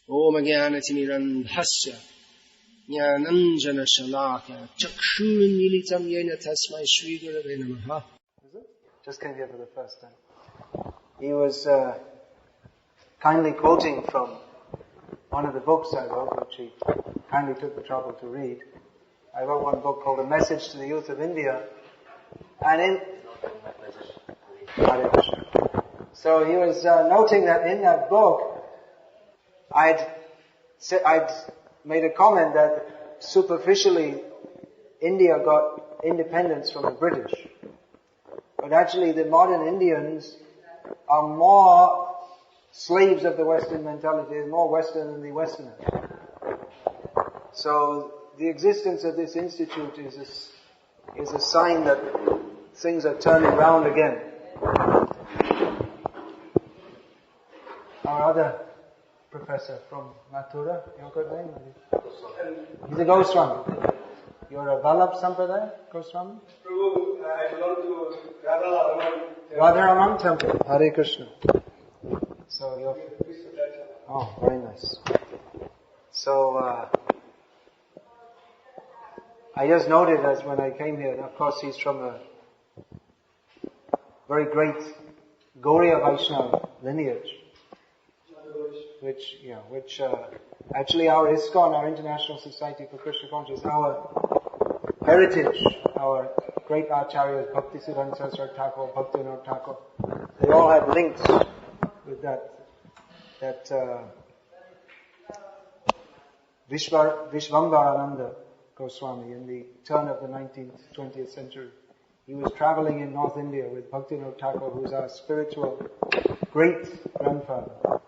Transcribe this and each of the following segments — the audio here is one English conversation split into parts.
Om Jnanatimirandhasya Jnananjana Shalaka Chakshurmilitam Yena Tasmai Shri Gurave Namaha. Is it? Just came here for the first time. He was kindly quoting from one of the books I wrote, which he kindly took the trouble to read. I wrote one book called A Message to the Youth of India, and in so he was noting that in that book I'd made a comment that superficially India got independence from the British, but actually the modern Indians are more slaves of the Western mentality, more Western than the Westerners. So the existence of this institute is a sign that things are turning round again. Our other professor from Mathura, your good name? He's a Goswami. You're a Vallabh Sampradaya, Goswami? Prabhu, I belong to Radha Radharaman Temple. Hare Krishna. So you're... Oh, very nice. So, I just noted as when I came here, of course he's from a very great Gauriya Vaishnava lineage, which actually our ISKCON, our International Society for Krishna Consciousness, our heritage, our great acharyas, Bhakti Siddhanta Saraswati Thakur, Bhakti Vinod Thakur, they all have links with that Vishvambarananda Goswami in the turn of the 19th, 20th century. He was traveling in North India with Bhakti Vinod Thakur, who's our spiritual great-grandfather.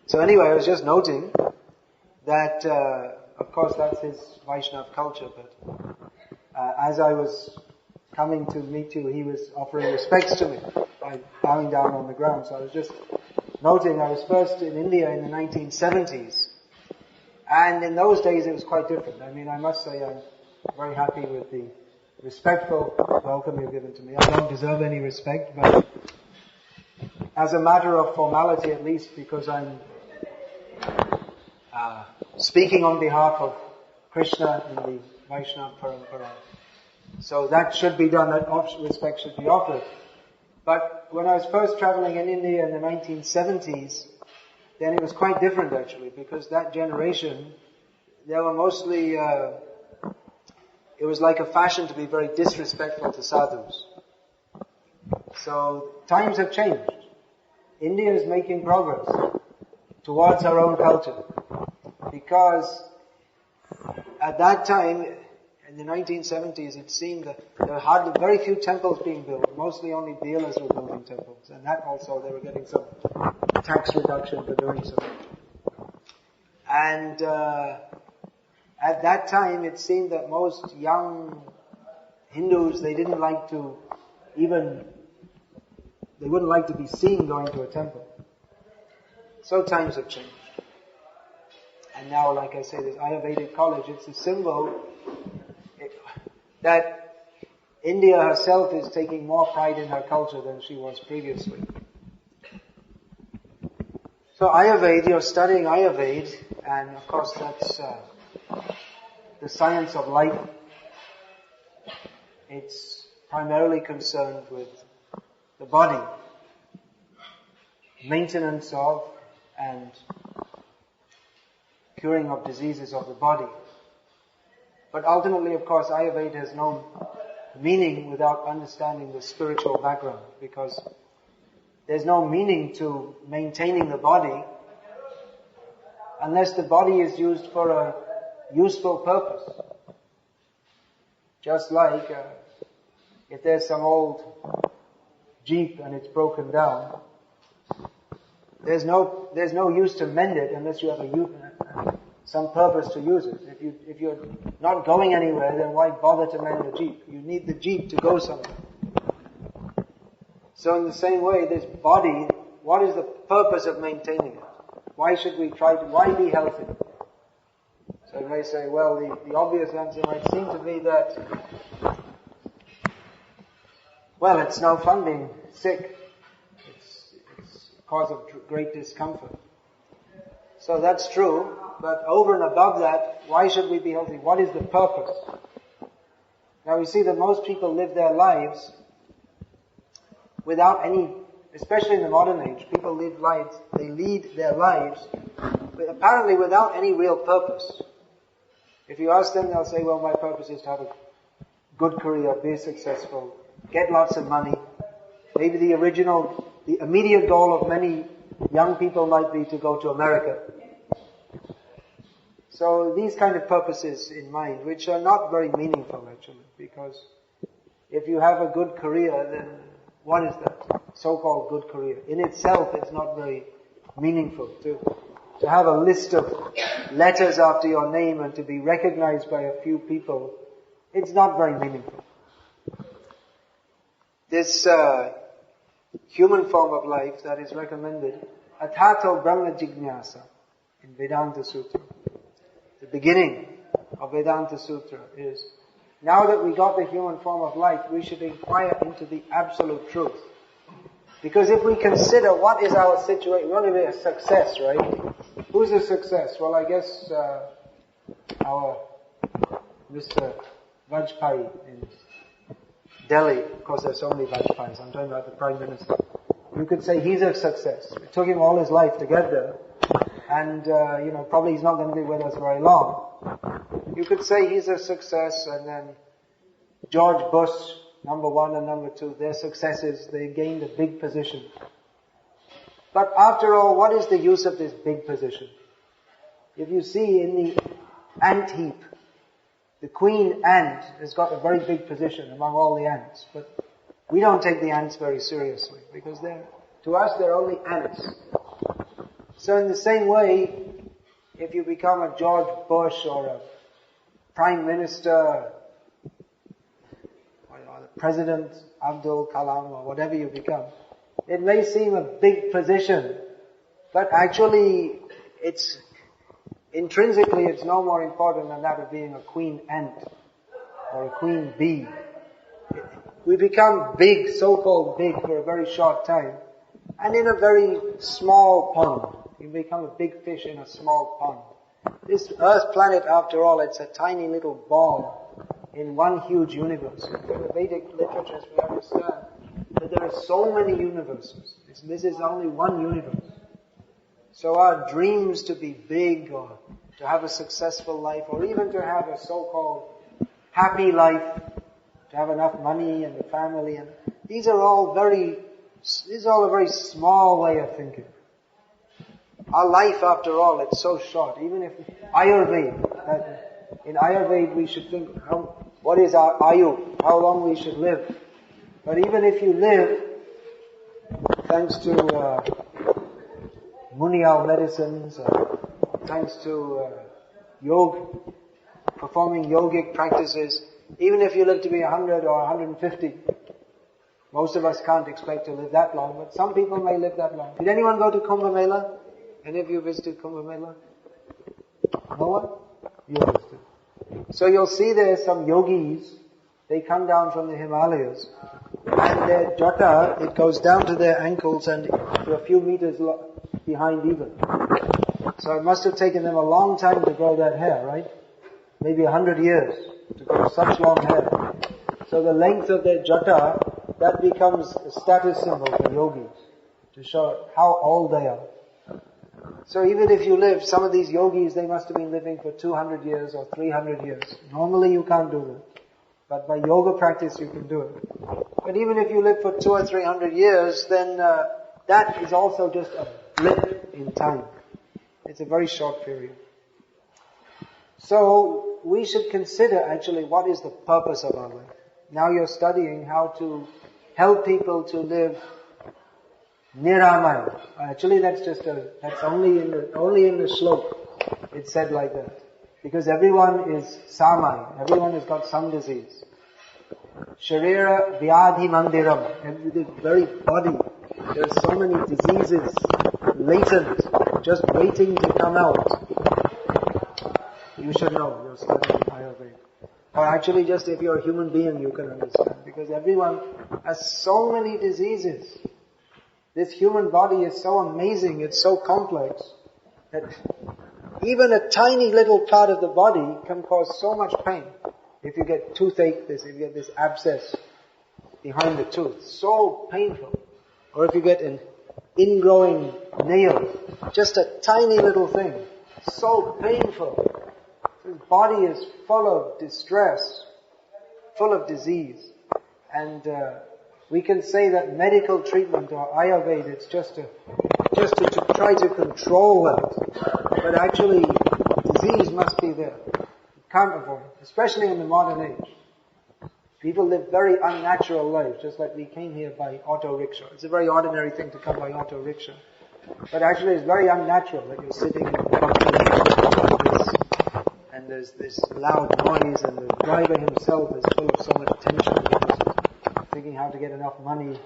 So anyway, I was just noting that, of course that's his Vaishnav culture, but as I was coming to meet you, he was offering respects to me by bowing down on the ground. So I was just noting I was first in India in the 1970s. And in those days it was quite different. I mean, I must say I'm very happy with the respectful welcome you've given to me. I don't deserve any respect, but as a matter of formality at least, because I'm speaking on behalf of Krishna in the Vaishnava Parampara. So that should be done, that respect should be offered. But when I was first traveling in India in the 1970s, then it was quite different actually, because that generation, they were mostly, it was like a fashion to be very disrespectful to sadhus. So times have changed. India is making progress towards our own culture, because at that time, in the 1970s, it seemed that there were very few temples being built. Mostly only dealers were building temples, and that also they were getting some tax reduction for doing so. And at that time, it seemed that most young Hindus, they wouldn't like to be seen going to a temple. So times have changed. And now, like I say, this Ayurvedic college, it's a symbol that India herself is taking more pride in her culture than she was previously. So Ayurveda, you're studying Ayurveda, and of course that's the science of life. It's primarily concerned with the body, maintenance of and curing of diseases of the body. But ultimately, of course, Ayurveda has no meaning without understanding the spiritual background, because there's no meaning to maintaining the body unless the body is used for a useful purpose. Just like if there's some old Jeep and it's broken down, there's no use to mend it unless you have some purpose to use it. If you're not going anywhere, then why bother to mend the Jeep? You need the Jeep to go somewhere. So in the same way, this body, what is the purpose of maintaining it? Why should we why be healthy? So you may say, well, the obvious answer might seem to be that, well, it's no fun being sick. It's a cause of great discomfort. So that's true, but over and above that, why should we be healthy? What is the purpose? Now we see that most people live their lives without any, especially in the modern age, people they lead their lives apparently without any real purpose. If you ask them, they'll say, well, my purpose is to have a good career, be successful, get lots of money. Maybe the immediate goal of many young people might be to go to America. So these kind of purposes in mind, which are not very meaningful actually, because if you have a good career, then what is that so-called good career? In itself, it's not very meaningful. To have a list of letters after your name and to be recognized by a few people, it's not very meaningful. This human form of life that is recommended, Athato Brahma Jignasa, in Vedanta Sutra. The beginning of Vedanta Sutra is, now that we got the human form of life, we should inquire into the absolute truth. Because if we consider what is our situation, we want to be a success, right? Who's a success? Well, I guess our Mr. Vajpayee in Delhi. Of course, there's so many Vajpayes. I'm talking about the Prime Minister. You could say he's a success. It took him all his life to get there. And, probably he's not going to be with us very long. You could say he's a success, and then George Bush, number 1 and number 2, their successes, they gained a big position. But after all, what is the use of this big position? If you see in the ant heap, the queen ant has got a very big position among all the ants, but we don't take the ants very seriously, because to us they're only ants. So in the same way, if you become a George Bush or a Prime Minister, or the President Abdul Kalam, or whatever you become, it may seem a big position, but actually intrinsically it's no more important than that of being a queen ant or a queen bee. We become big, so-called big, for a very short time, and in a very small pond. You become a big fish in a small pond. This Earth planet, after all, it's a tiny little ball in one huge universe. In the Vedic literatures we understand that there are so many universes. This is only one universe. So our dreams to be big, or to have a successful life, or even to have a so-called happy life, to have enough money and a family, and these are all a very small way of thinking. Our life, after all, it's so short. Even if in Ayurveda we should think, what is our ayu, how long we should live. But even if you live, thanks to Munial medicines, thanks to performing yogic practices, even if you live to be 100 or 150, most of us can't expect to live that long, but some people may live that long. Did anyone go to Kumbh Mela? Any of you visited Kumbh Mela? No one? You visited. So you'll see there some yogis, they come down from the Himalayas, and their jata, it goes down to their ankles and to a few meters behind even. So it must have taken them a long time to grow that hair, right? Maybe 100 years to grow such long hair. So the length of their jata, that becomes a status symbol for yogis, to show how old they are. So even if you live, some of these yogis, they must have been living for 200 years or 300 years. Normally you can't do that. But by yoga practice you can do it. But even if you live for 200 or 300 years, then that is also just a blip in time. It's a very short period. So we should consider actually what is the purpose of our life. Now you're studying how to help people to live Niramaya. Actually that's only in the shlok. It's said like that. Because everyone is samai. Everyone has got some disease. Sharira vyadhi mandiram. The very body. There are so many diseases latent, just waiting to come out. You should know, you're studying Ayurveda. Or actually just if you're a human being you can understand. Because everyone has so many diseases. This human body is so amazing, it's so complex. that even a tiny little part of the body can cause so much pain. If you get toothache, if you get this abscess behind the tooth, so painful. Or if you get an ingrowing nail, just a tiny little thing, so painful. His body is full of distress, full of disease. And we can say that medical treatment or Ayurveda, it's just to try to control that. But actually, disease must be there. You can't avoid it, especially in the modern age. People live very unnatural lives, just like we came here by auto rickshaw. It's a very ordinary thing to come by auto rickshaw. But actually it's very unnatural that you're sitting in the Bhakti like this, and there's this loud noise, and the driver himself is full of so much tension, thinking how to get enough money.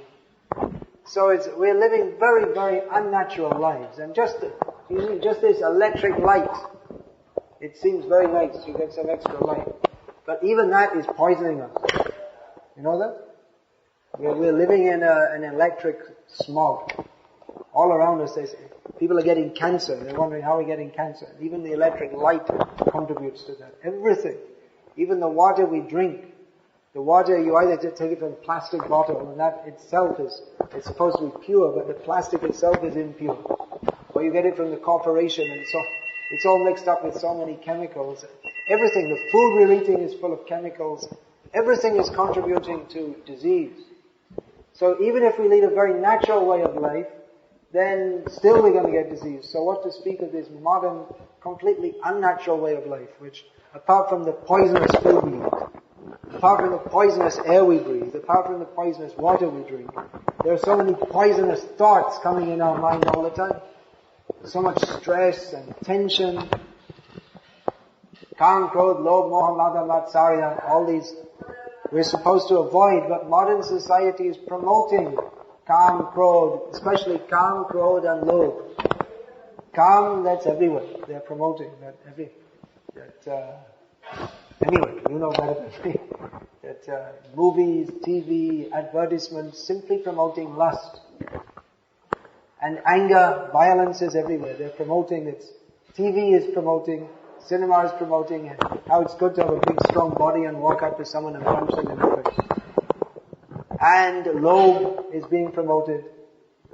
So we're living very, very unnatural lives. And just this electric light, it seems very nice, you get some extra light. But even that is poisoning us. You know that? We're living in an electric smog. All around us, people are getting cancer. They're wondering how we're getting cancer. Even the electric light contributes to that. Everything. Even the water we drink. The water, you either take it from a plastic bottle, and that itself it's supposed to be pure, but the plastic itself is impure. Or you get it from the corporation, and so it's all mixed up with so many chemicals. Everything, the food we're eating is full of chemicals. Everything is contributing to disease. So even if we lead a very natural way of life, then still we're going to get disease. So what to speak of this modern, completely unnatural way of life, which apart from the poisonous food we eat, apart from the poisonous air we breathe, apart from the poisonous water we drink, there are so many poisonous thoughts coming in our mind all the time. So much stress and tension. Kam, Krodh, Lobh, Moha, Mada, Matsarya, all these we're supposed to avoid, but modern society is promoting Kam, Krodh, especially Kam, Krodh and Lobh. Kam, that's everywhere. They're promoting that anyway, you know better than me. That movies, TV, advertisements, simply promoting lust. And anger, violence is everywhere. They're promoting it. TV is promoting, cinema is promoting how it's good to have a big strong body and walk up to someone and punch them in the face. And Lobh is being promoted.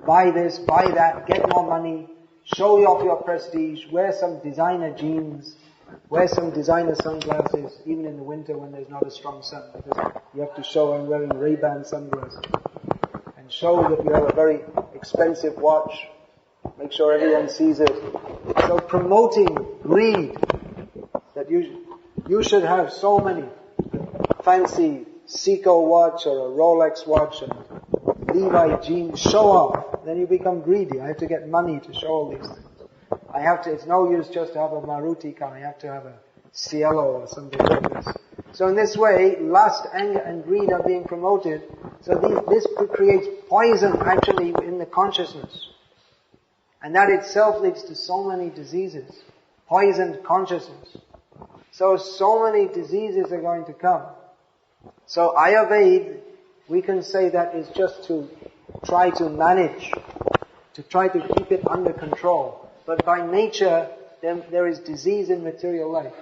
Buy this, buy that, get more money, show off your prestige, wear some designer jeans, wear some designer sunglasses, even in the winter when there's not a strong sun, because you have to show I'm wearing Ray-Ban sunglasses. And show that you have a very expensive watch. Make sure everyone sees it. So promoting greed, that you should have so many fancy Seiko watch or a Rolex watch and Levi jeans, show off. Then you become greedy. I have to get money to show all these things. It's no use just to have a Maruti car. I have to have a Cielo or something like this. So in this way, lust, anger and greed are being promoted. So this creates poison actually in the consciousness. And that itself leads to so many diseases. Poisoned consciousness. So many diseases are going to come. So Ayurveda, we can say that is just to try to manage, to try to keep it under control. But by nature, there is disease in material life.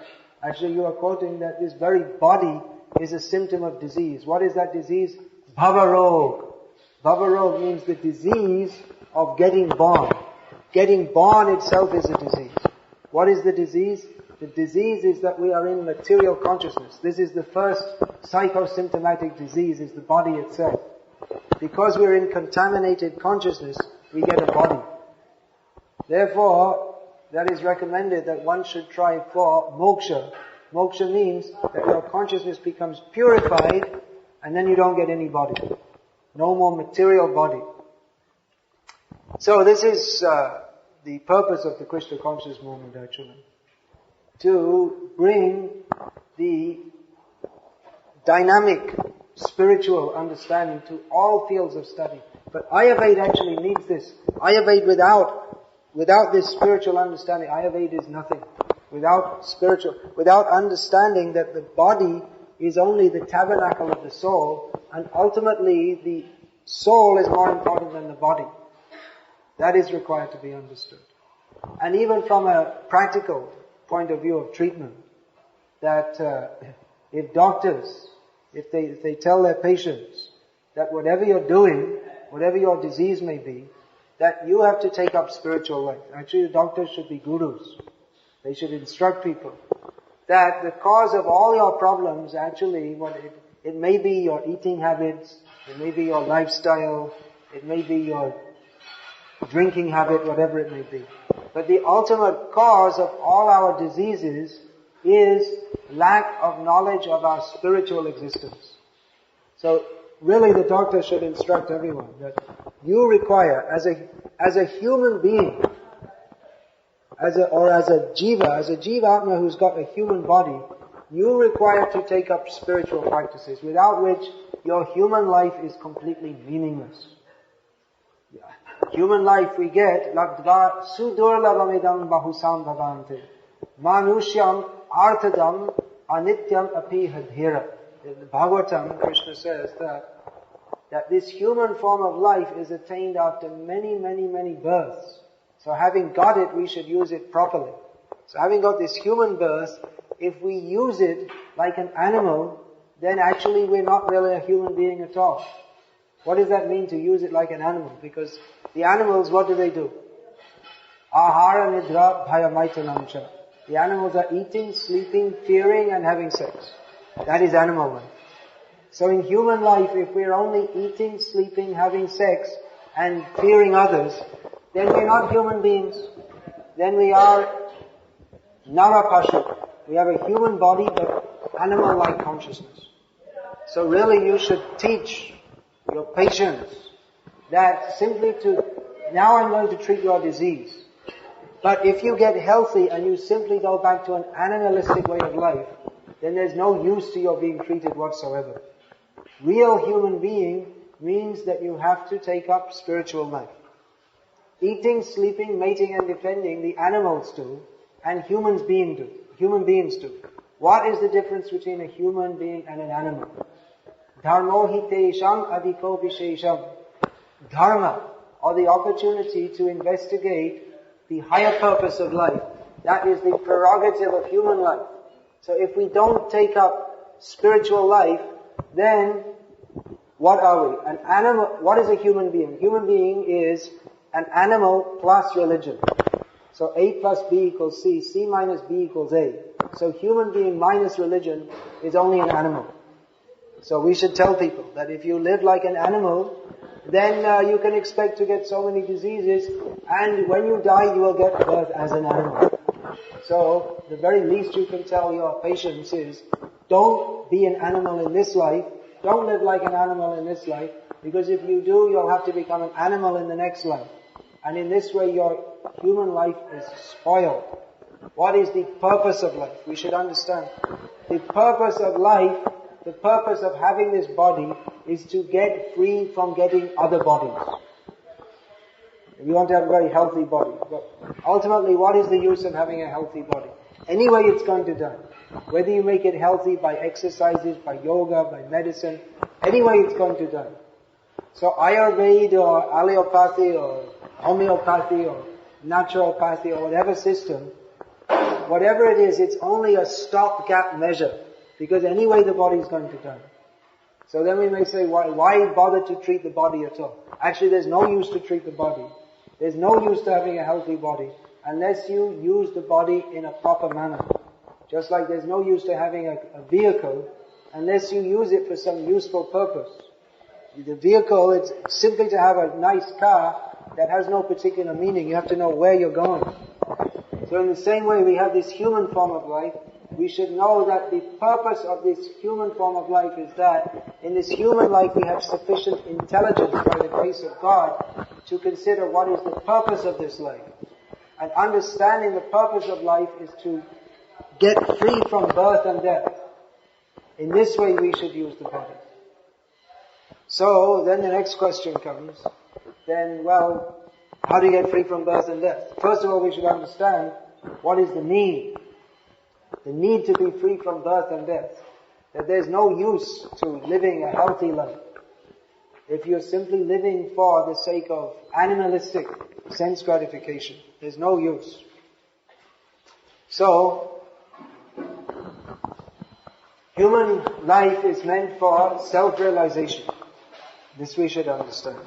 Actually, you are quoting that this very body is a symptom of disease. What is that disease? Bhavarog. Bhavarog means the disease of getting born. Getting born itself is a disease. What is the disease? The disease is that we are in material consciousness. This is the first psychosymptomatic disease, is the body itself. Because we're in contaminated consciousness, we get a body. Therefore, that is recommended that one should try for moksha. Moksha means that your consciousness becomes purified and then you don't get any body. No more material body. So this is the purpose of the Krishna conscious movement actually. To bring the dynamic spiritual understanding to all fields of study. But Ayurveda actually needs this. Ayurveda without this spiritual understanding, Ayurveda is nothing. Without understanding that the body is only the tabernacle of the soul, and ultimately the soul is more important than the body. That is required to be understood. And even from a practical point of view of treatment, that if doctors, if they tell their patients that whatever you're doing, whatever your disease may be, that you have to take up spiritual life. Actually, the doctors should be gurus. They should instruct people that the cause of all your problems, actually, it may be your eating habits, it may be your lifestyle, it may be your drinking habit, whatever it may be. But the ultimate cause of all our diseases is lack of knowledge of our spiritual existence. So really the doctor should instruct everyone that you require, as a human being, as a jiva who's got a human body, you require to take up spiritual practices, without which your human life is completely meaningless. Human life we get, labdva sudurlabamidam bahusam bhavante, manushyam arthadam anityam api hadhira. In the Bhagavatam, Krishna says that this human form of life is attained after many, many, many births. So having got it, we should use it properly. So having got this human birth, if we use it like an animal, then actually we're not really a human being at all. What does that mean, to use it like an animal? Because the animals, what do? Ahara nidra bhayamaitanamcha. The animals are eating, sleeping, fearing and having sex. That is animal life. So in human life, if we're only eating, sleeping, having sex and fearing others, then we're not human beings. Then we are narapashu. We have a human body but animal-like consciousness. So really you should teach your patients that simply now I'm going to treat your disease. But if you get healthy and you simply go back to an animalistic way of life, then there's no use to your being treated whatsoever. Real human being means that you have to take up spiritual life. Eating, sleeping, mating and defending, the animals do, and human beings do. What is the difference between a human being and an animal? Dharmo hitesham adhiko vishesham. Dharma, or the opportunity to investigate the higher purpose of life. That is the prerogative of human life. So if we don't take up spiritual life, then what are we? An animal. What is a human being? Human being is an animal plus religion. So A plus B equals C, C minus B equals A. So human being minus religion is only an animal. So we should tell people that if you live like an animal, then you can expect to get so many diseases, and when you die you will get birth as an animal. So the very least you can tell your patients is, don't be an animal in this life, don't live like an animal in this life, because if you do, you'll have to become an animal in the next life. And in this way your human life is spoiled. What is the purpose of life? We should understand. The purpose of life, the purpose of having this body, is to get free from getting other bodies. You want to have a very healthy body. But ultimately, what is the use of having a healthy body? Anyway, it's going to die. Whether you make it healthy by exercises, by yoga, by medicine, anyway, it's going to die. So Ayurveda or allopathy or homeopathy or naturopathy or whatever system, whatever it is, it's only a stopgap measure. Because anyway the body is going to die. So then we may say, why bother to treat the body at all? Actually, there's no use to treat the body. There's no use to having a healthy body unless you use the body in a proper manner. Just like there's no use to having a vehicle unless you use it for some useful purpose. The vehicle, it's simply to have a nice car that has no particular meaning. You have to know where you're going. So in the same way we have this human form of life, we should know that the purpose of this human form of life is that in this human life we have sufficient intelligence by the grace of God to consider what is the purpose of this life. And understanding the purpose of life is to get free from birth and death. In this way we should use the body. So then the next question comes, how do you get free from birth and death? First of all, we should understand what is the need. The need to be free from birth and death. That there's no use to living a healthy life if you're simply living for the sake of animalistic sense gratification. There's no use. So, human life is meant for self-realization. This we should understand.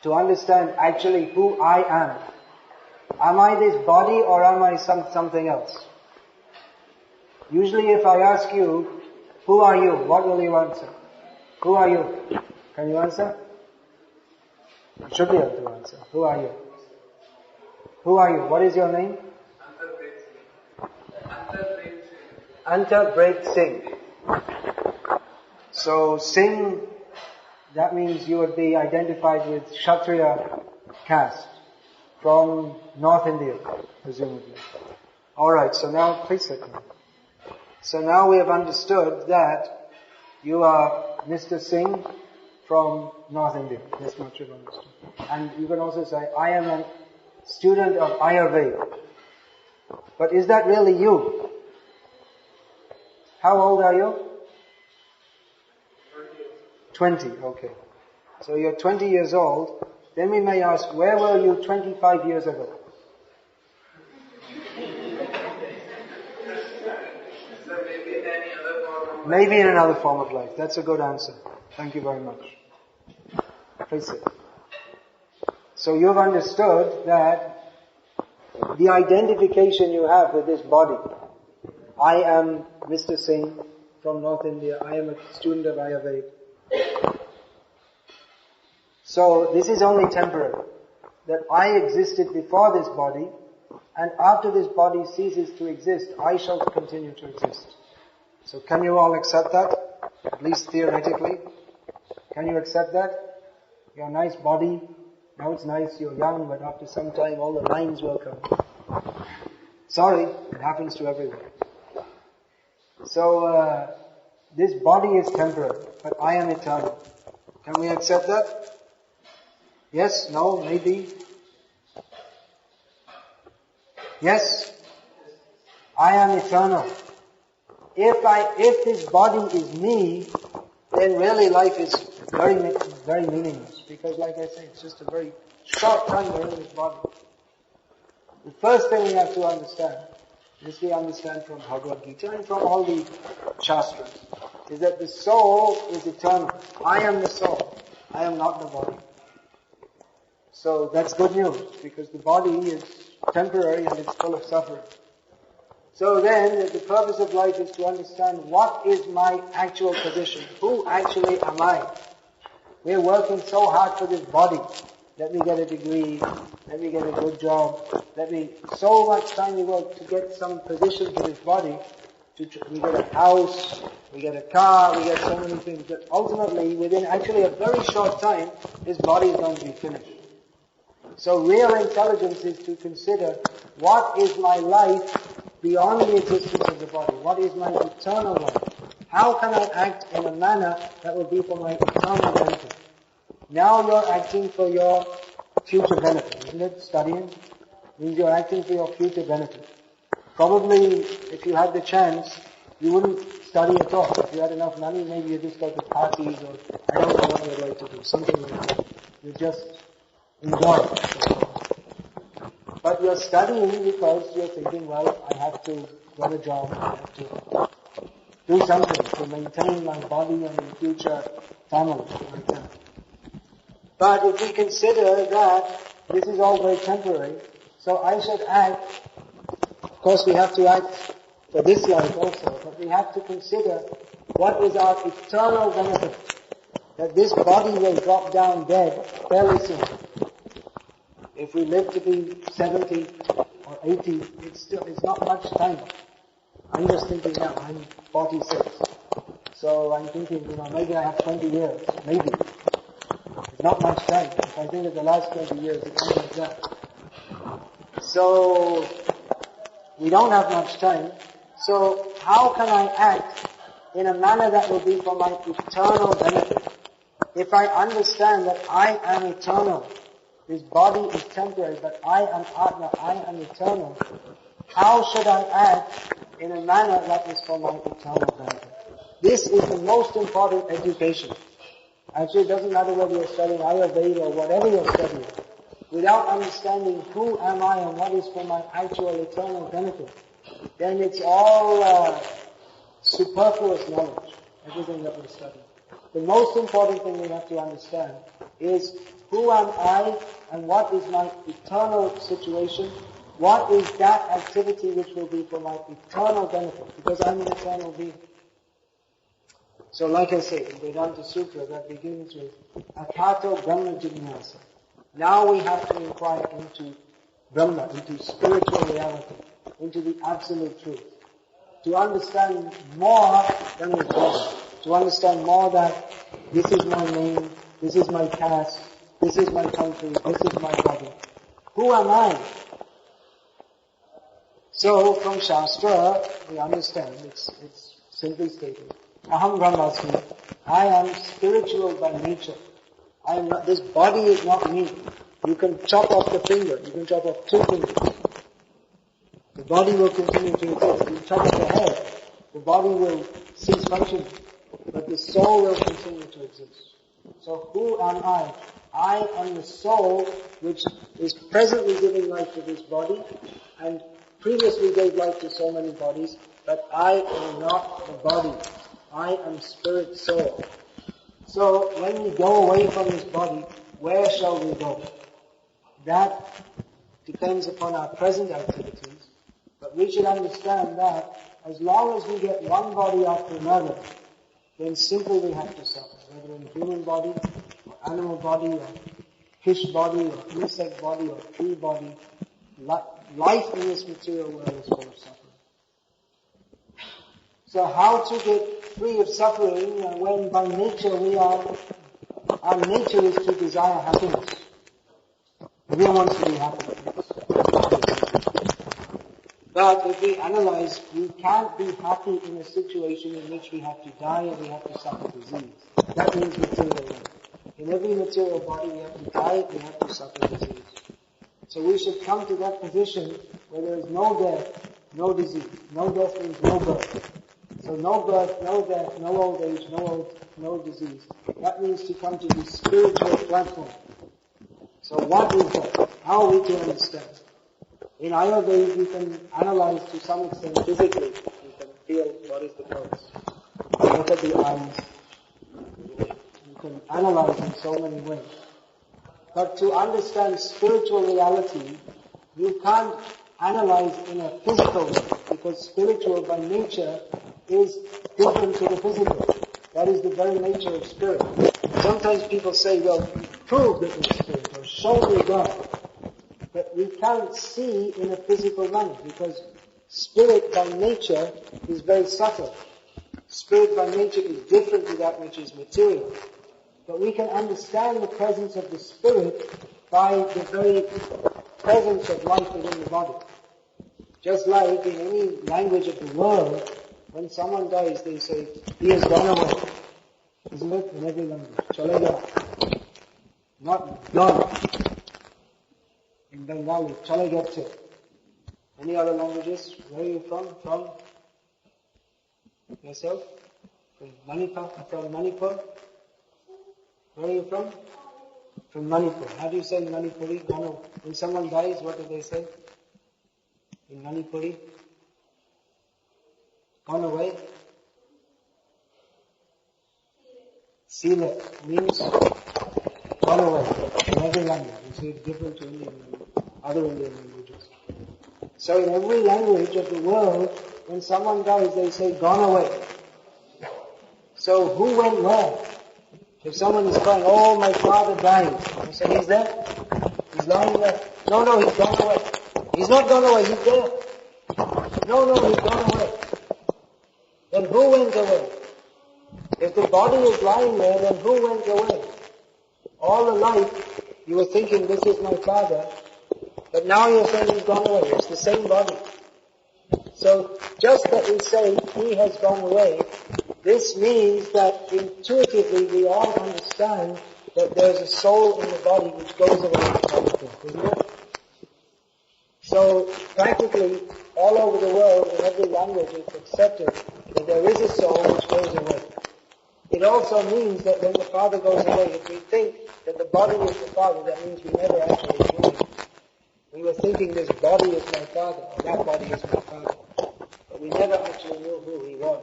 To understand actually who I am. Am I this body or am I something else? Usually if I ask you, who are you? What will you answer? Who are you? Can you answer? You should be able to answer. Who are you? Who are you? What is your name? Antabret Singh. So Singh, that means you would be identified with Kshatriya caste from North India, presumably. Alright, so now, please sit down. So now we have understood that you are Mr. Singh from North India. This much you've understood. And you can also say, I am a student of Ayurveda. But is that really you? How old are you? 20, okay. So you're 20 years old. Then we may ask, where were you 25 years ago? Maybe in another form of life. That's a good answer. Thank you very much. Please sit. So you've understood that the identification you have with this body, I am Mr. Singh from North India, I am a student of Ayurveda. So this is only temporary. That I existed before this body, and after this body ceases to exist, I shall continue to exist. So can you all accept that? At least theoretically. Can you accept that? Your nice body, now it's nice, you're young, but after some time all the lines will come. Sorry, it happens to everyone. So, this body is temporary, but I am eternal. Can we accept that? Yes? No? Maybe? Yes? I am eternal. If this body is me, then really life is very meaningless. Because like I say, it's just a very short time we're in this body. The first thing we have to understand, this we understand from Bhagavad Gita and from all the Shastras, is that the soul is eternal. I am the soul. I am not the body. So that's good news, because the body is temporary and it's full of suffering. So then, the purpose of life is to understand what is my actual position. Who actually am I? We're working so hard for this body. Let me get a degree. Let me get a good job. So much time we work to get some position for this body. We get a house, we get a car, we get so many things. But ultimately, within actually a very short time, this body is going to be finished. So real intelligence is to consider, what is my life beyond the existence of the body? What is my eternal life? How can I act in a manner that will be for my eternal benefit? Now you're acting for your future benefit, isn't it? Studying means you're acting for your future benefit. Probably, if you had the chance, you wouldn't study at all. If you had enough money, maybe you just go to parties, or I don't know what you'd like to do, something like that. You just enjoy it. But you're studying because you're thinking, well, I have to get a job, I have to do something to maintain my body and my future family, like that. But if we consider that this is all very temporary, so I should act, of course we have to act for this life also, but we have to consider what is our eternal benefit, that this body will drop down dead fairly soon. If we live to be 70 or 80, it's not much time. I'm just thinking now, I'm 46. So I'm thinking, maybe I have 20 years. Maybe. It's not much time. If I think of the last 20 years, it's not like that. So, we don't have much time. So, how can I act in a manner that will be for my eternal benefit? If I understand that I am eternal, this body is temporary, but I am Atma, I am eternal, how should I act in a manner that is for my eternal benefit? This is the most important education. Actually, it doesn't matter whether you're studying Ayurveda or whatever you're studying. without understanding who am I and what is for my actual eternal benefit, then it's all superfluous knowledge, everything that we're studying. The most important thing we have to understand is who am I and what is my eternal situation, what is that activity which will be for my eternal benefit, because I'm an eternal being. So like I say, in Vedanta Sutra, that begins with Akato Brahma Jignasa. Now we have to inquire into Brahma, into spiritual reality, into the absolute truth. To understand more than we've done. To understand more that this is my name, this is my caste, this is my country, this is my body. Who am I? So from Shastra, we understand, it's simply stated, Aham Brahmasmi, I am spiritual by nature. I am not, this body is not me. You can chop off the finger, you can chop off 2 fingers. The body will continue to exist. You chop off the head, the body will cease functioning, but the soul will continue to exist. So who am I? I am the soul which is presently giving life to this body and previously gave life to so many bodies, but I am not the body. I am spirit soul. So when we go away from this body, where shall we go? That depends upon our present activities, but we should understand that as long as we get one body after another, then simply we have to suffer, whether in human body, or animal body, or fish body, or insect body, or tree body. Life in this material world is full of suffering. So how to get free of suffering when by nature our nature is to desire happiness. Everyone wants to be happy. But if we analyze, we can't be happy in a situation in which we have to die and we have to suffer disease. That means material life. In every material body we have to die, we have to suffer disease. So we should come to that position where there is no death, no disease. No death means no birth. So no birth, no death, no old age, no disease. That means to come to the spiritual platform. So what is that? How are we to understand? In Ayurveda we can analyze to some extent physically. We can feel what is the pulse. Look at the eyes. You can analyze in so many ways. But to understand spiritual reality, you can't analyze in a physical way, because spiritual by nature is different to the physical. That is the very nature of spirit. Sometimes people say, well, prove that it's spirit, or show me God. But we can't see in a physical manner, because spirit by nature is very subtle. Spirit by nature is different to that which is material. But we can understand the presence of the spirit by the very presence of life within the body. Just like in any language of the world, when someone dies, they say, he has gone away. Isn't it? In every language. Chale gaya. Not gone. In Bengali, chale gaya. Any other languages? Where are you from? From? Yourself? From Manipal? From Manipal? Where are you from? From Manipur. How do you say Manipuri? Gano. When someone dies, what do they say? In Manipuri? Gone away? Sila means gone away. In every language. You see, it's different to other Indian languages. So in every language of the world, when someone dies, they say gone away. So who went where? If someone is crying, oh, my father died, you say, he's there? He's lying there? No, he's gone away. He's not gone away, he's there. No, he's gone away. Then who went away? If the body is lying there, then who went away? All the life, you were thinking, this is my father, but now you're saying he's gone away. It's the same body. So, just that we say, he has gone away, this means that intuitively we all understand that there's a soul in the body which goes away from the body, isn't it? So practically all over the world, in every language, it's accepted that there is a soul which goes away. It also means that when the father goes away, if we think that the body is the father, that means we never actually knew him. We were thinking this body is my father, or that body is my father. But we never actually knew who he was.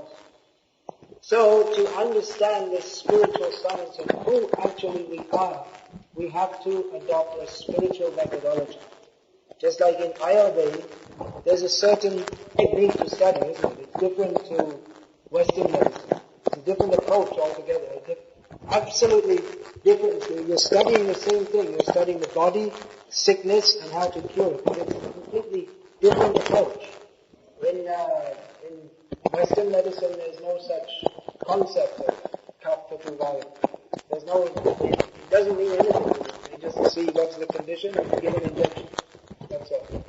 So, to understand this spiritual science of who actually we are, we have to adopt a spiritual methodology. Just like in Ayurveda, there's a certain technique to study, isn't it? It's different to Western medicine. It's a different approach altogether. Absolutely different. You're studying the same thing. You're studying the body, sickness, and how to cure it. But it's a completely different approach. In Western medicine, there's no such concept of kapha. There's no, it doesn't mean anything. They just see what's the condition and give an injection. That's all.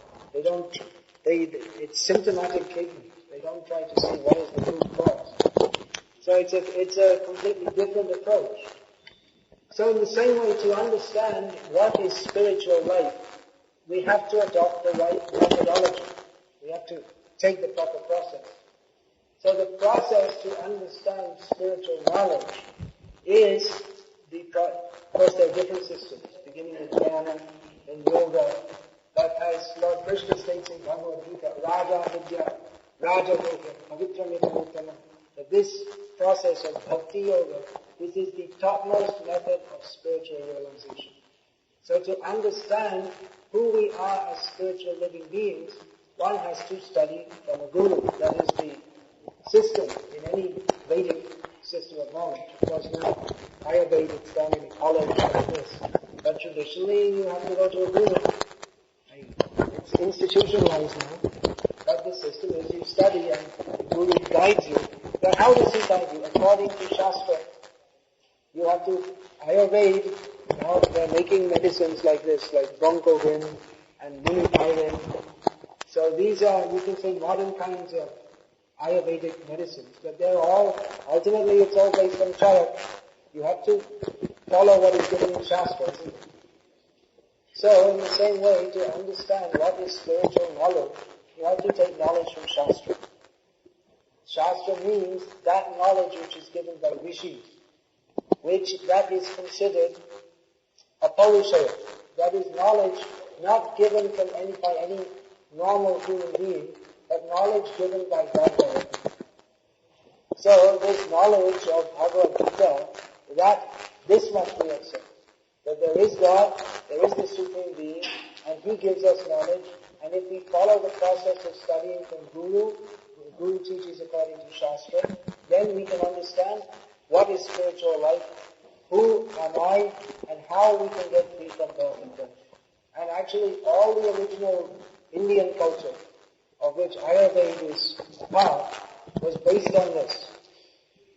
It's symptomatic treatment. They don't try to see what is the root cause. So it's a completely different approach. So in the same way, to understand what is spiritual life, we have to adopt the right methodology. We have to take the proper process. So the process to understand spiritual knowledge is, of course there are different systems, beginning with jnana and yoga, but as Lord Krishna states in Bhagavad Gita, Raja Vidya, Raja Yoga, Pavitramita, that this process of Bhakti Yoga, this is the topmost method of spiritual realization. So to understand who we are as spiritual living beings, one has to study from a guru. That is the system in any Vedic system of knowledge. Of course now, Ayurveda it's done in college like this. But traditionally you have to go to a guru. It's institutionalized now. But the system is you study and the guru guides you. But how does he guide you? According to Shastra. You have to, Ayurveda, now they're making medicines like this, like Broncovin and Manipal. So these are, you can say, modern kinds of Ayurvedic medicines, but they're all, ultimately it's all based on Charak. You have to follow what is given in Shastra, isn't it? So in the same way, to understand what is spiritual knowledge, you have to take knowledge from Shastra. Shastra means that knowledge which is given by rishis, that is considered a Paurushaya. That is knowledge not given by any normal human being, but knowledge given by God. So this knowledge of Bhagavad Gita, this must be accepted. That there is God, there is the Supreme Being, and He gives us knowledge, and if we follow the process of studying from Guru, the Guru teaches according to Shastra, then we can understand what is spiritual life, who am I, and how we can get free from birth and death. And actually all the original Indian culture, of which Ayurveda is a part, was based on this.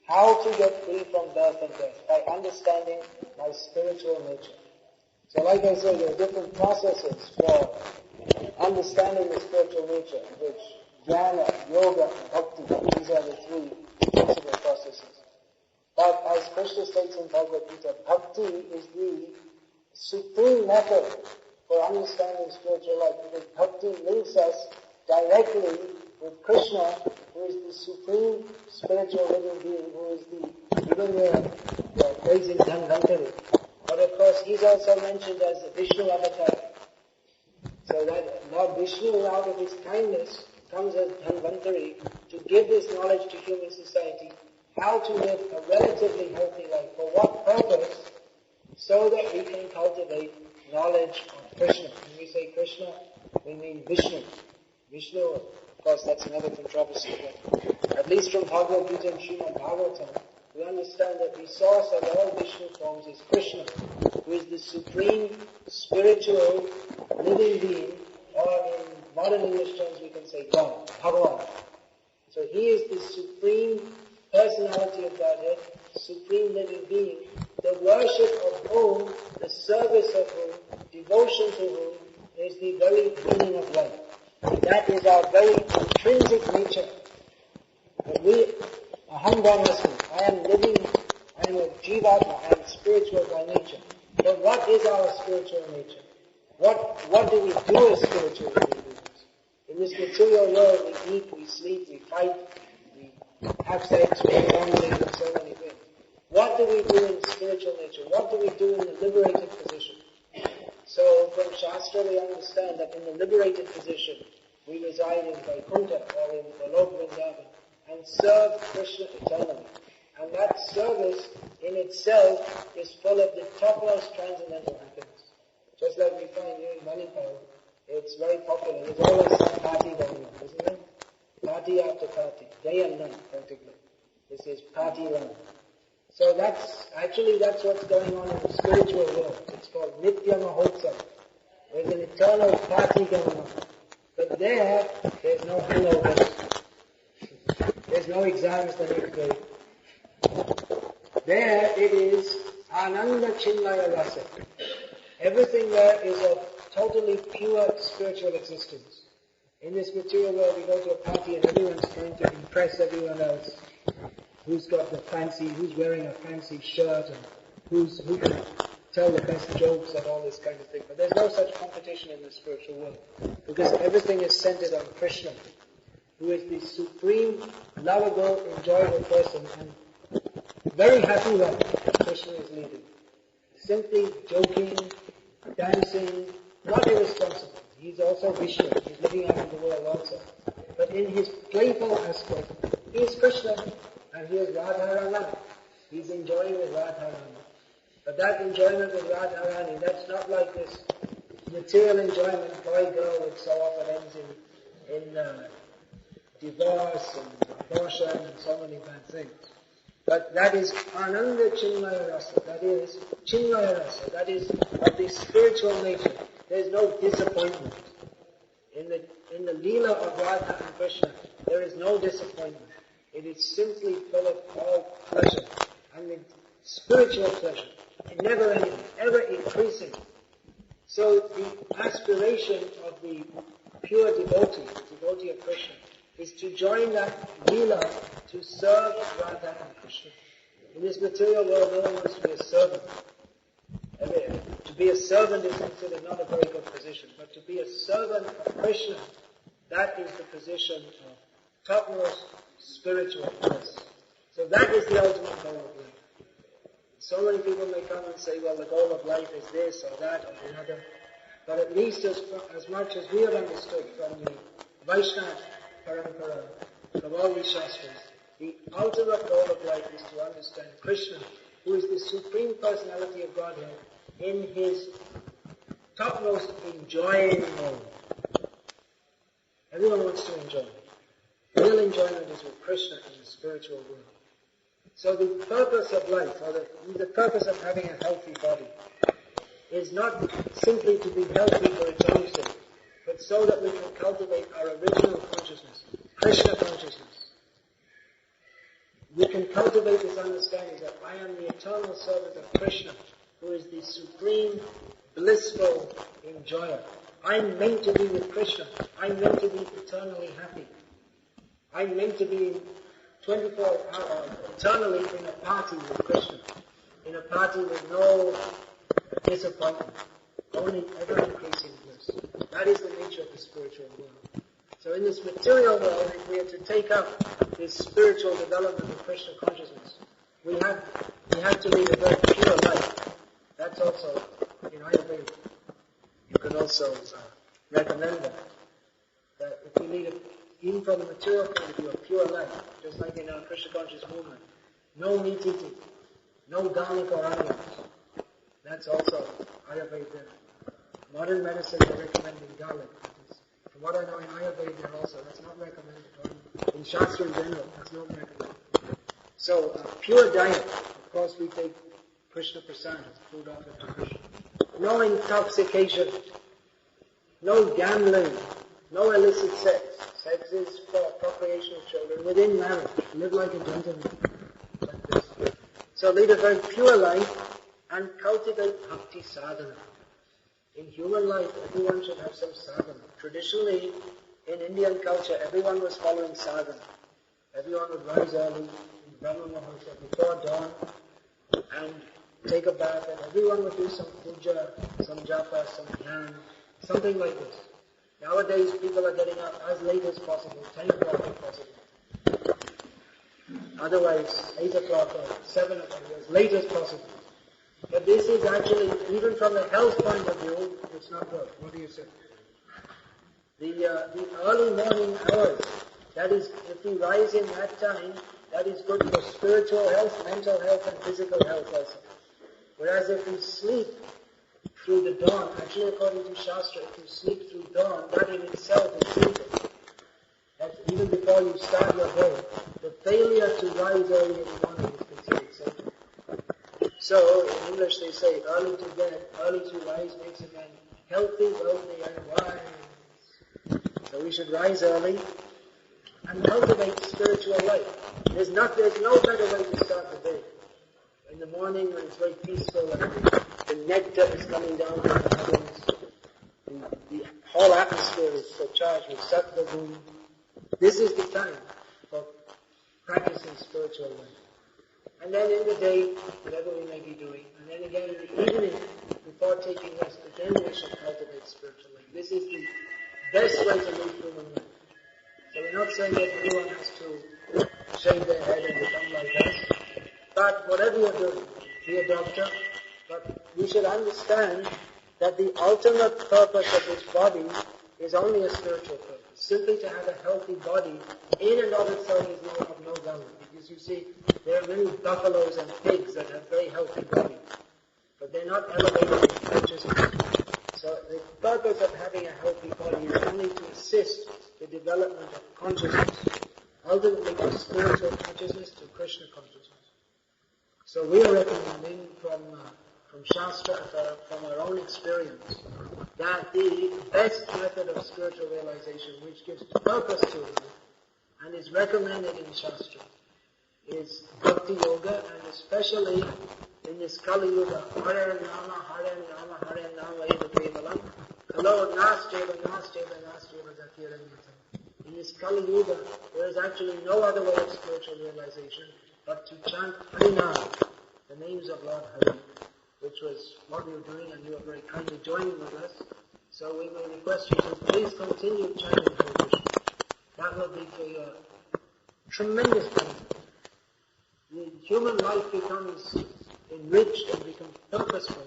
How to get free from birth and death, by understanding my spiritual nature. So like I said, there are different processes for understanding the spiritual nature, which jnana, yoga, and bhakti, these are the three principal processes. But as Krishna states in Bhagavad Gita, bhakti is the supreme method for understanding spiritual life, because bhakti links us directly with Krishna, who is the supreme spiritual living being, who is even the praising Dhanvantari. But of course, he's also mentioned as the Vishnu avatar. So that Lord Vishnu, out of his kindness, comes as Dhanvantari to give this knowledge to human society, how to live a relatively healthy life. For what purpose? So that we can cultivate knowledge of Krishna. When we say Krishna, we mean Vishnu. Vishnu, of course, that's another controversy. But at least from Bhagavad Gita and Srimad Bhagavatam, we understand that the source of all Vishnu forms is Krishna, who is the supreme spiritual living being, or in modern English terms we can say God, Bhagavan. So he is the supreme personality of Godhead, supreme living being, the worship of whom, the service of whom, devotion to whom is the very meaning of life. That is our very intrinsic nature. Aham Brahmasmi, I am living, I am a jivatma, I am spiritual by nature. But what is our spiritual nature? What do we do as spiritual beings? In this material world, we eat, we sleep, we fight, we have sex, we have family, and so many things. what do we do in spiritual nature? What do we do in the liberated position? So from Shastra we understand that in the liberated position, we reside in Vaikuntha or in Golok Vrindavan and serve Krishna eternally. And that service in itself is full of the topmost transcendental happiness. Just like we find here in Manipal, it's very popular. There's always some party going on, isn't there? Party after party, day and night practically. This is party land. So that's what's going on in the spiritual world. It's called Nitya Mahotsav. There's an eternal party going on. But there's no hangovers. There's no exams the next day. There it is Ananda Chinmaya Rasa. Everything there is of totally pure spiritual existence. In this material world, we go to a party and everyone's trying to impress everyone else. Who's wearing a fancy shirt, and who can tell the best jokes and all this kind of thing. But there's no such competition in the spiritual world. Because everything is centered on Krishna, who is the supreme, lovable, enjoyable person, and very happy life Krishna is leading. Simply joking, dancing, not irresponsible. He's also Vishnu. He's living out in the world also. But in his playful aspect, he is Krishna and he is Radharani. He's enjoying with Radharani. But that enjoyment with Radharani, that's not like this material enjoyment, boy-girl, which so often ends in divorce and abortion and so many bad things. But that is Ananda Chinmaya Rasa. That is Chinmaya Rasa. That is of the spiritual nature. There is no disappointment. In the Leela of Radha and Krishna, there is no disappointment. It is simply full of all pleasure. And the spiritual pleasure, never ending, ever increasing. So the aspiration of the pure devotee, the devotee of Krishna, is to join that Leela to serve Radha and Krishna. In this material world, no one wants to be a servant. To be a servant is considered not a very good position, but to be a servant of Krishna, that is the position of topmost spiritual bliss. So that is the ultimate goal of life. So many people may come and say, well, the goal of life is this or that or the other. But at least as much as we have understood from the Vaishnava Parampara, from all these Shastras, the ultimate goal of life is to understand Krishna, who is the Supreme Personality of Godhead, in his topmost enjoying mode. Everyone wants to enjoy. Real enjoyment is with Krishna in the spiritual world. So the purpose of life, or the purpose of having a healthy body, is not simply to be healthy for its own sake, but so that we can cultivate our original consciousness, Krishna consciousness. We can cultivate this understanding that I am the eternal servant of Krishna, who is the supreme, blissful enjoyer. I'm meant to be with Krishna. I'm meant to be eternally happy. I'm meant to be 24 hours eternally in a party with Krishna. In a party with no disappointment. Only ever-increasing bliss. That is the nature of the spiritual world. So in this material world, if we are to take up this spiritual development of Krishna consciousness, we have to lead a very pure life. That's also, I agree. You can also recommend that if we lead even from the material point of view, a pure life, just like in our Krishna conscious movement, no meat eating, no garlic or onions. That's also Ayurveda. Modern medicine is recommending garlic. From what I know in Ayurveda also, that's not recommended. Or in Shastra in general, that's not recommended. So, pure diet. Of course, we take Krishna Prasad, food offered to Krishna. No intoxication, no gambling, no illicit sex. Sex is for procreation of children within marriage. Live like a gentleman. Like this. So lead a very pure life and cultivate bhakti sadhana. In human life, everyone should have some sadhana. Traditionally, in Indian culture, everyone was following sadhana. Everyone would rise early in Brahma Muhurta before dawn and take a bath, and everyone would do some puja, some japa, some dhyan, something like this. Nowadays, people are getting up as late as possible, 10 o'clock if possible. Otherwise, 8 o'clock or 7 o'clock, as late as possible. But this is actually, even from a health point of view, it's not good. What do you say? The early morning hours, that is, if we rise in that time, that is good for spiritual health, mental health, and physical health also. Whereas if we sleep through the dawn, actually according to Shastra, if you sleep through dawn, that in itself is sinful. That even before you start your day, the failure to rise early in the morning is considered sinful. So, in English they say, early to bed, early to rise makes a man healthy, wealthy, and wise. So we should rise early and cultivate spiritual life. There's no better way to start the day. In the morning when it's very peaceful and the nectar is coming down from the heavens, the whole atmosphere is so charged with sattva guna. This is the time for practicing spiritual life. And then in the day, whatever we may be doing, and then again in the evening, before taking rest, again we should cultivate spiritual life. This is the best way to live human life. So we're not saying that everyone has to shave their head and become like us. But whatever you're doing, be a doctor, but we should understand that the ultimate purpose of this body is only a spiritual purpose. Simply to have a healthy body in and of itself is of no value. Because you see, there are many buffaloes and pigs that have very healthy bodies, but they're not elevated in consciousness. So the purpose of having a healthy body is only to assist the development of consciousness, ultimately from spiritual consciousness to Krishna consciousness. So we are recommending from Shastra, from our own experience, that the best method of spiritual realization, which gives purpose to life and is recommended in Shastra, is Bhakti Yoga, and especially in this Kali Yuga, Hare Nama, Hare Nama, Hare Nama, Eva Kevalam, Kalo Nasteva, Nasteva, Nasteva, Zakiranyata. In this Kali Yuga, there is actually no other way of spiritual realization but to chant Harinam, the names of Lord Hari, which was what we were doing, and you were very kindly joining with us. So we may request you to please continue chanting Hare Krishna. That will be for your tremendous benefit. The human life becomes enriched and becomes purposeful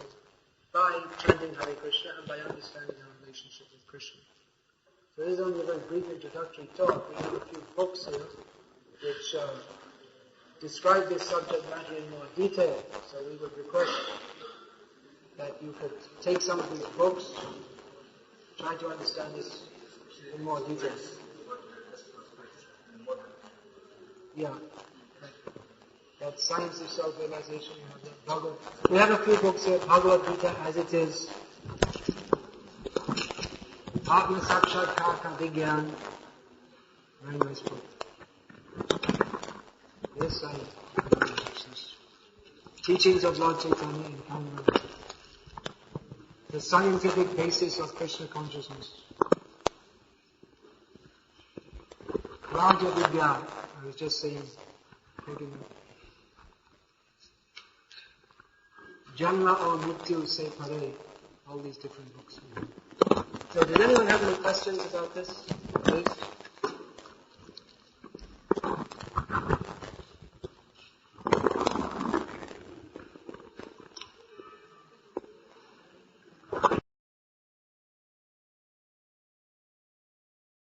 by chanting Hare Krishna and by understanding our relationship with Krishna. So this is only a very brief introductory talk. We have a few books here which describe this subject matter in more detail. So we would request that you could take some of these books, try to understand this in more detail. Yeah. That science of self-realization, we have a few books here, Bhagavad Gita as it is, Atma Sakshatkar Ka Vigyan, very nice book. Yes, Teachings of Lord Chaitanya in Kannada. The scientific basis of Krishna consciousness. Raja Vidya, I was just saying, quoting it. Janma or Mrityu Se Pare, all these different books. So does anyone have any questions about this? Please.